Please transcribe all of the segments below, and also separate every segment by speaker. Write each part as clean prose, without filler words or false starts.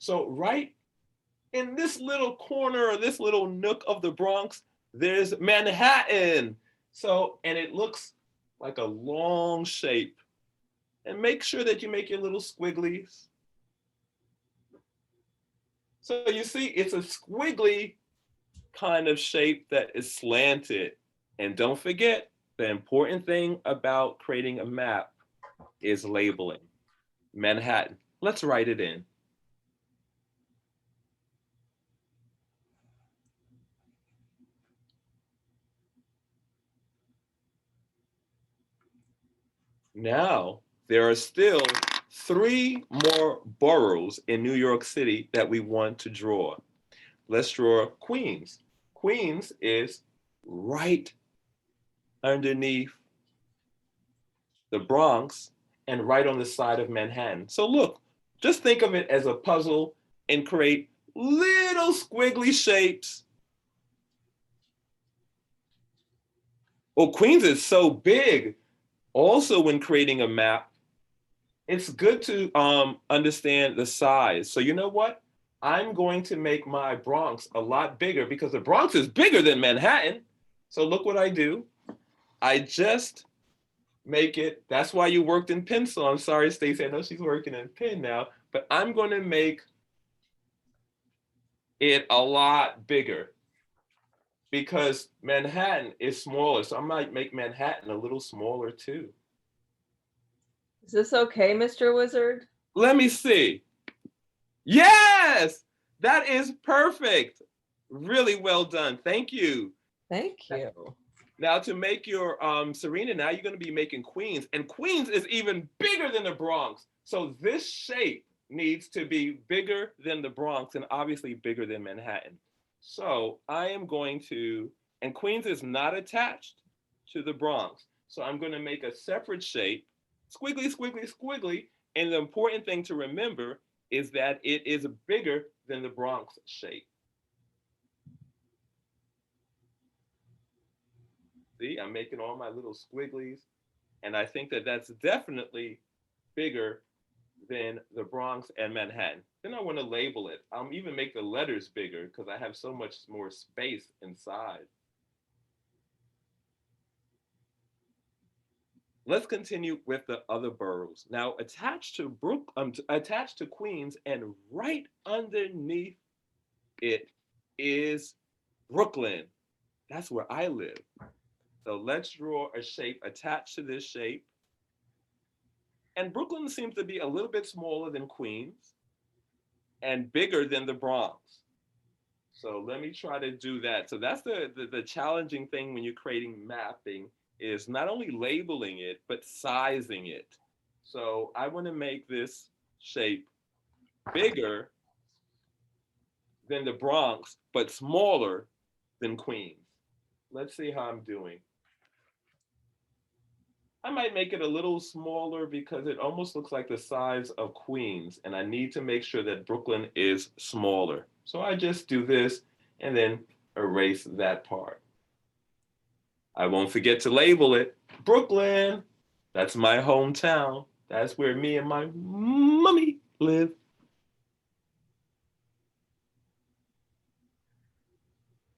Speaker 1: So right in this little corner or this little nook of the Bronx, there's Manhattan. So, and it looks like a long shape. And make sure that you make your little squigglies. So you see, it's a squiggly kind of shape that is slanted. And don't forget, the important thing about creating a map is labeling. Manhattan. Let's write it in. Now, there are still three more boroughs in New York City that we want to draw. Let's draw Queens. Queens is right underneath the Bronx and right on the side of Manhattan. So look, just think of it as a puzzle and create little squiggly shapes. Well, Queens is so big. Also, when creating a map, it's good to understand the size. So you know what? I'm going to make my Bronx a lot bigger because the Bronx is bigger than Manhattan. So look what I do. I just make it. That's why you worked in pencil. I'm sorry, Stacey. I know she's working in pen now, but I'm going to make it a lot bigger because Manhattan is smaller. So I might make Manhattan a little smaller too.
Speaker 2: Is this okay, Mr. Wizard?
Speaker 1: Let me see. Yes, that is perfect. Really well done. Thank you.
Speaker 2: Thank you.
Speaker 1: Now to make your Serena, now you're going to be making Queens, and Queens is even bigger than the Bronx. So this shape needs to be bigger than the Bronx and obviously bigger than Manhattan. So I am going to, and Queens is not attached to the Bronx. So I'm going to make a separate shape, squiggly, squiggly, squiggly. And the important thing to remember is that it is bigger than the Bronx shape. See, I'm making all my little squigglies. And I think that that's definitely bigger than the Bronx and Manhattan. Then I want to label it. I'll even make the letters bigger because I have so much more space inside. Let's continue with the other boroughs. Now, attached to Queens and right underneath it is Brooklyn. That's where I live. So let's draw a shape attached to this shape. And Brooklyn seems to be a little bit smaller than Queens and bigger than the Bronx. So let me try to do that. So that's the challenging thing when you're creating mapping is not only labeling it, but sizing it. So I want to make this shape bigger than the Bronx, but smaller than Queens. Let's see how I'm doing. I might make it a little smaller because it almost looks like the size of Queens, and I need to make sure that Brooklyn is smaller. So I just do this and then erase that part. I won't forget to label it Brooklyn. That's my hometown. That's where me and my mummy live.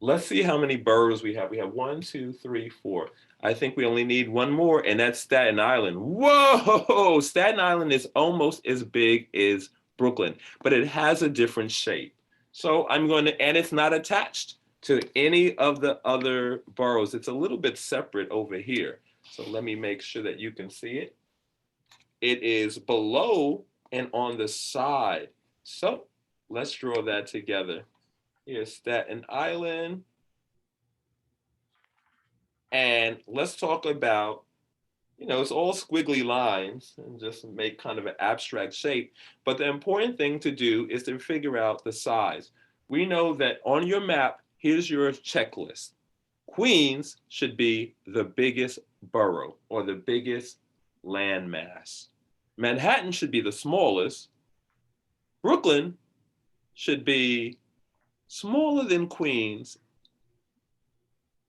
Speaker 1: Let's see how many boroughs we have. We have one, two, three, four. I think we only need one more, and that's Staten Island. Whoa! Staten Island is almost as big as Brooklyn, but it has a different shape. So I'm going to, and it's not attached to any of the other boroughs. It's a little bit separate over here. So let me make sure that you can see it. It is below and on the side. So let's draw that together. Here's Staten Island. And let's talk about, it's all squiggly lines and just make kind of an abstract shape. But the important thing to do is to figure out the size. We know that on your map, here's your checklist. Queens should be the biggest borough or the biggest landmass. Manhattan should be the smallest. Brooklyn should be smaller than Queens,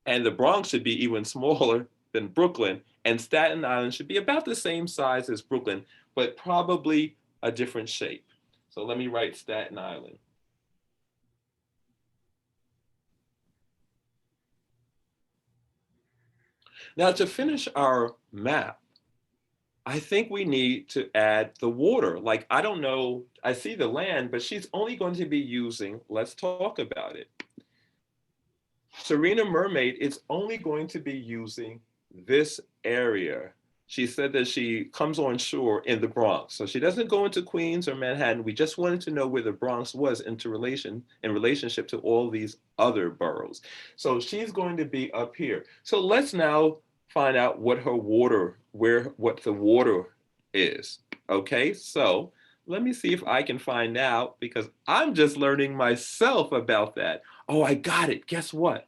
Speaker 1: and the Bronx should be even smaller than Brooklyn, and Staten Island should be about the same size as Brooklyn, but probably a different shape. So let me write Staten Island. Now to finish our map, I think we need to add the water. Like, I don't know, I see the land, but she's only going to be using, let's talk about it. Serena Mermaid is only going to be using this area. She said that she comes on shore in the Bronx. So she doesn't go into Queens or Manhattan. We just wanted to know where the Bronx was in relationship to all these other boroughs. So she's going to be up here. So let's now find out what her water, what the water is. Okay, so let me see if I can find out because I'm just learning myself about that. Oh, I got it. Guess what?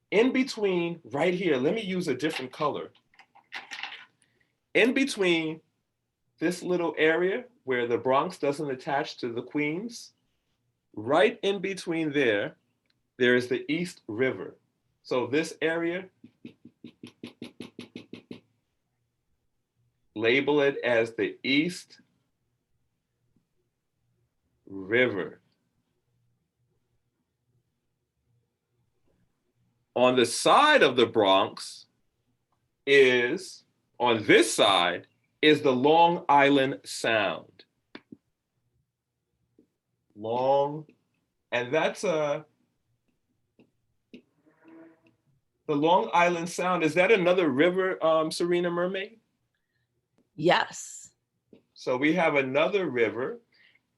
Speaker 1: In between, right here, let me use a different color. In between this little area where the Bronx doesn't attach to the Queens, right in between there, there is the East River. So this area, label it as the East River. On the side of the Bronx is, on this side, is the Long Island Sound. Long, and that's the Long Island Sound. Is that another river, Serena Mermaid?
Speaker 2: Yes.
Speaker 1: So we have another river,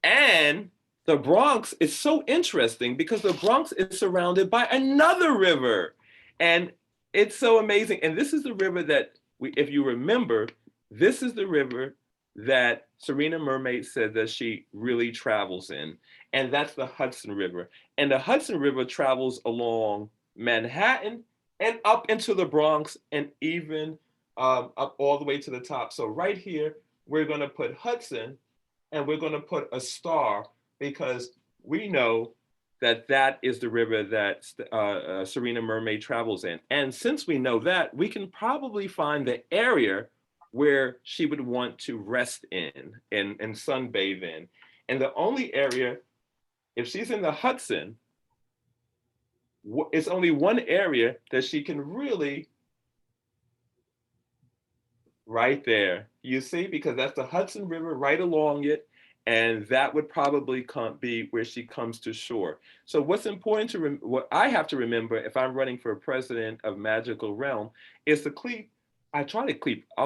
Speaker 1: and the Bronx is so interesting because the Bronx is surrounded by another river. And it's so amazing. And this is the river that if you remember, this is the river that Serena Mermaid said that she really travels in. And that's the Hudson River. And the Hudson River travels along Manhattan and up into the Bronx and even up all the way to the top. So right here, we're going to put Hudson and we're going to put a star because we know that that is the river that Serena Mermaid travels in. And since we know that, we can probably find the area where she would want to rest in and sunbathe in. And the only area, if she's in the Hudson, it's only one area that she can really, right there. You see, because that's the Hudson River right along it. And that would probably be where she comes to shore. So what's important to what I have to remember if I'm running for president of Magical Realm is to keep. I'll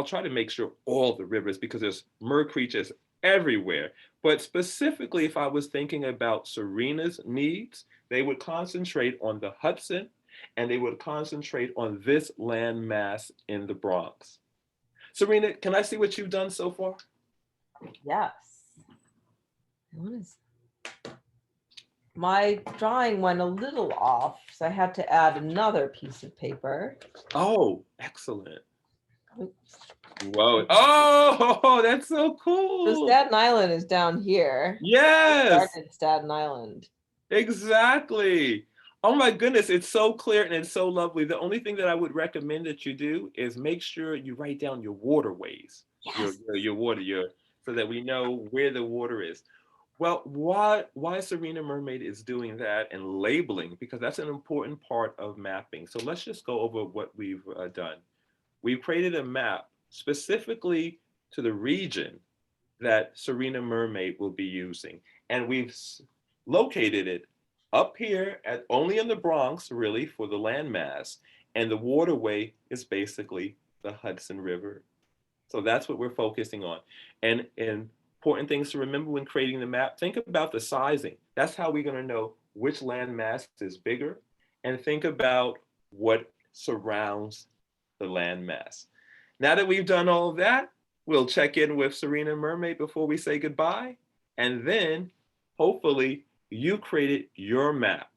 Speaker 1: try to make sure all the rivers because there's mer creatures everywhere. But specifically, if I was thinking about Serena's needs, they would concentrate on the Hudson, and they would concentrate on this landmass in the Bronx. Serena, can I see what you've done so far?
Speaker 2: Yes. What is my drawing went a little off, so I had to add another piece of paper.
Speaker 1: Oh, excellent.
Speaker 2: Oops.
Speaker 1: Whoa. Oh, that's so
Speaker 2: So
Speaker 1: cool.
Speaker 2: Staten Island is down here.
Speaker 1: Yes,
Speaker 2: Started Staten Island.
Speaker 1: exactly. Oh my goodness, it's so clear and it's so lovely. The only thing that I would recommend that you do is make sure you write down your waterways,
Speaker 2: Yes.
Speaker 1: your water, so that we know where the water is. Well, why Serena Mermaid is doing that and labeling, because that's an important part of mapping. So let's just go over what we've done. We've created a map specifically to the region that Serena Mermaid will be using. And we've located it up here at only in the Bronx, really, for the landmass. And the waterway is basically the Hudson River. So that's what we're focusing on. And important things to remember when creating the map, think about the sizing. That's how we're going to know which landmass is bigger. And think about what surrounds the landmass. Now that we've done all of that, we'll check in with Serena Mermaid before we say goodbye. And then hopefully you created your map.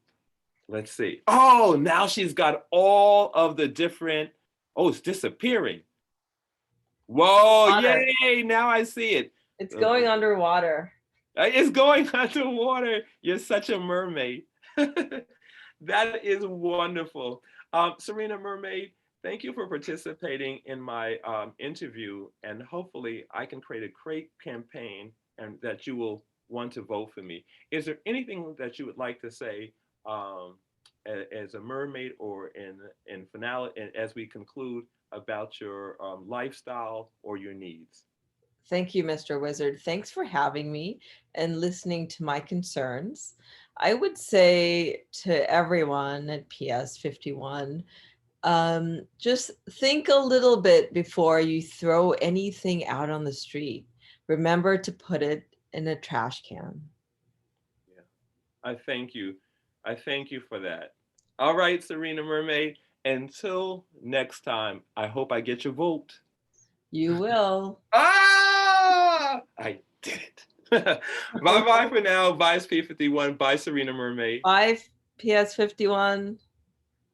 Speaker 1: Let's see. Oh, now she's got all of the different, oh, it's disappearing. Whoa,
Speaker 2: Water.
Speaker 1: yay, now I see it.
Speaker 2: It's going underwater.
Speaker 1: It's going underwater. You're such a mermaid. That is wonderful. Serena Mermaid, thank you for participating in my interview. And hopefully I can create a great campaign and that you will want to vote for me. Is there anything that you would like to say um, as a mermaid or in finale, and as we conclude about your lifestyle or your needs?
Speaker 2: Thank you, Mr. Wizard. Thanks for having me and listening to my concerns. I would say to everyone at PS 51, just think a little bit before you throw anything out on the street. Remember to put it in a trash can.
Speaker 1: Yeah, I thank you. I thank you for that. All right, Serena Mermaid. Until next time, I hope I get your vote.
Speaker 2: You will.
Speaker 1: Ah! I did it. Bye bye for now. Vice P51. Bye, Serena Mermaid.
Speaker 2: Bye, PS 51.